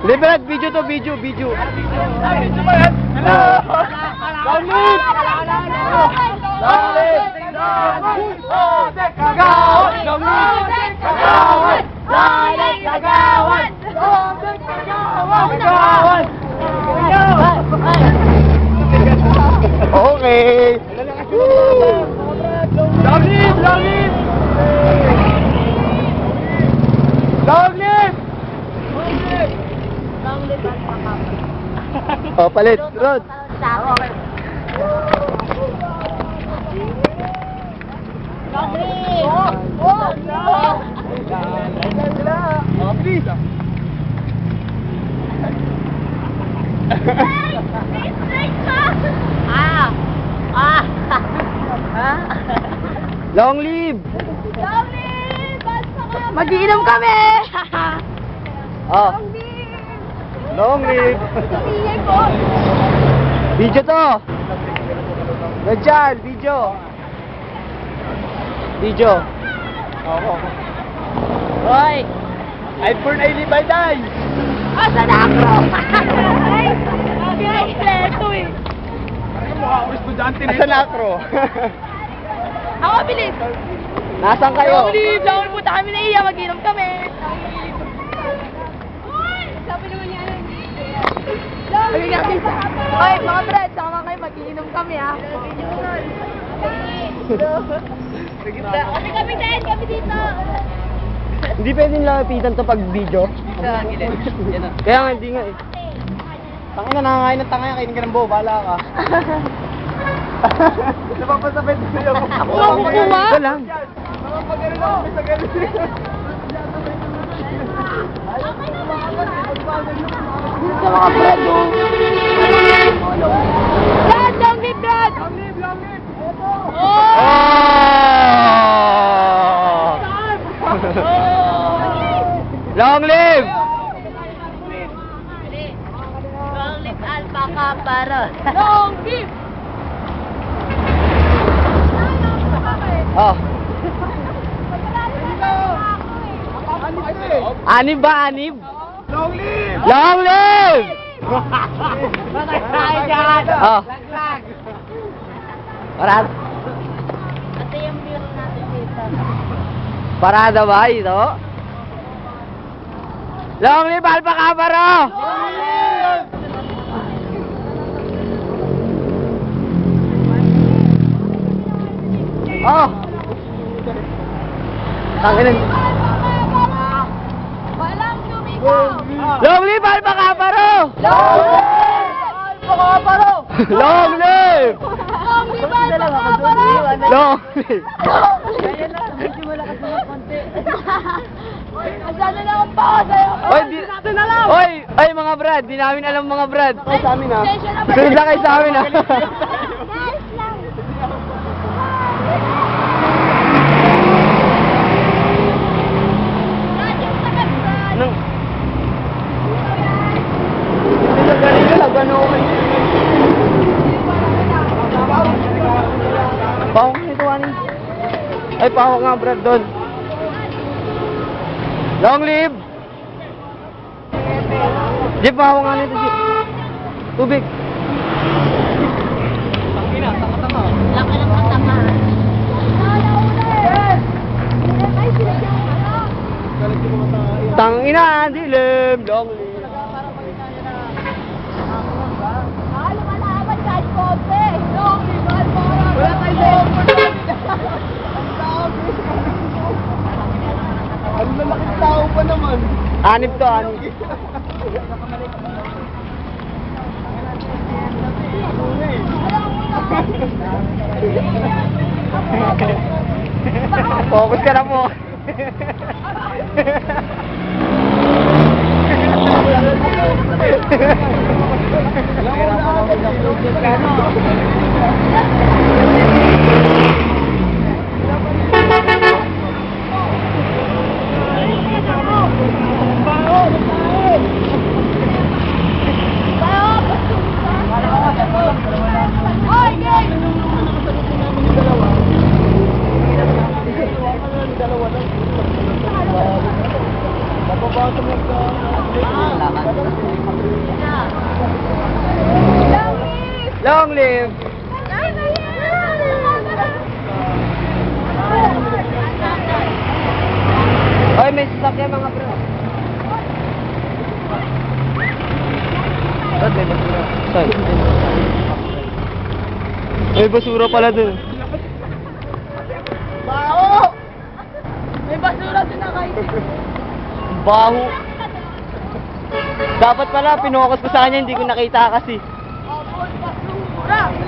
Liberat, video to, video. Video ba yan? Hello! Long live! Long live! Kagawan! Long live! Kagawan! Long live! Kagawan! Long live! Kagawan! Okay. Long live! Long live! Long live! Oh, palit. Rod. Long live! Mag-iinom kami! Oh. Long live! Video to! Ganyan, video! Video! Hoy! I burn I live I die! Asa na ako? Ay! Ay! Ito eh! Ano mukha ako estudyante na Asan na acro? Ako, bilis! Nasaan kayo? Long live! Long live! Punta kami na iya! Mag-inom kami! Sabi naman niya ano? Oy, mga brad! Sama kayo! Mag-iinom kami ha! Kami din! Kami dito! Hindi pwedeng lapitan to pag video. Kaya nga, hindi nga eh. Tangin na, nakakain ng tangay, kainin ka ng buo, bahala ka. Napapasabit ko sa'yo. Ako ang kukuha? Ito lang. Napapagarin ako sa galit. Sa mga brad oh! Brad! Long live, Brad! Long live! Long live! Oh! Long live! Long live alpaca para. Long live! Oh. Ano kasi? Anib ba, anib? Long live! Long live! Patay tayo dyan! Oh. Parada. Ito yung biro natin dito. Parada ba ito? Long live alpaca baro! Oh! Tanginin. Walang sumigaw! Long live alpaca baro! Long live! Alpaca para! Long live! Long live alpaca para! Long live! Kaya na, medyo malakas na konti. Masyado na akong pao sa'yo. Oy, di... Natin na lang. Oy, oy mga brad, di namin alam mga brad. Sa amin ha. Sunod na kayo sa amin ha. Guys lang. Nang... Galing ka lang, gano'n. Pawak nito, ani. Ay, pawak nga brad doon. Long live! Jeep, pawak nga nito, Jeep. Tubig. Laki ng katamaan. Tangina, dilim. Long live. Lumalaban kahit konti. Long live alpaca. Wala tayong Ang lalaking tao pa naman. Anib to, anib. Focus ka na po. Long live! Oy, may sasakyan mga bro. Ba't may basura? Saan? May basura pala dun. Bao! May basura din na kayo. Baho. Dapat pala, pinukas ko sa kanya, hindi ko nakita kasi. Basura!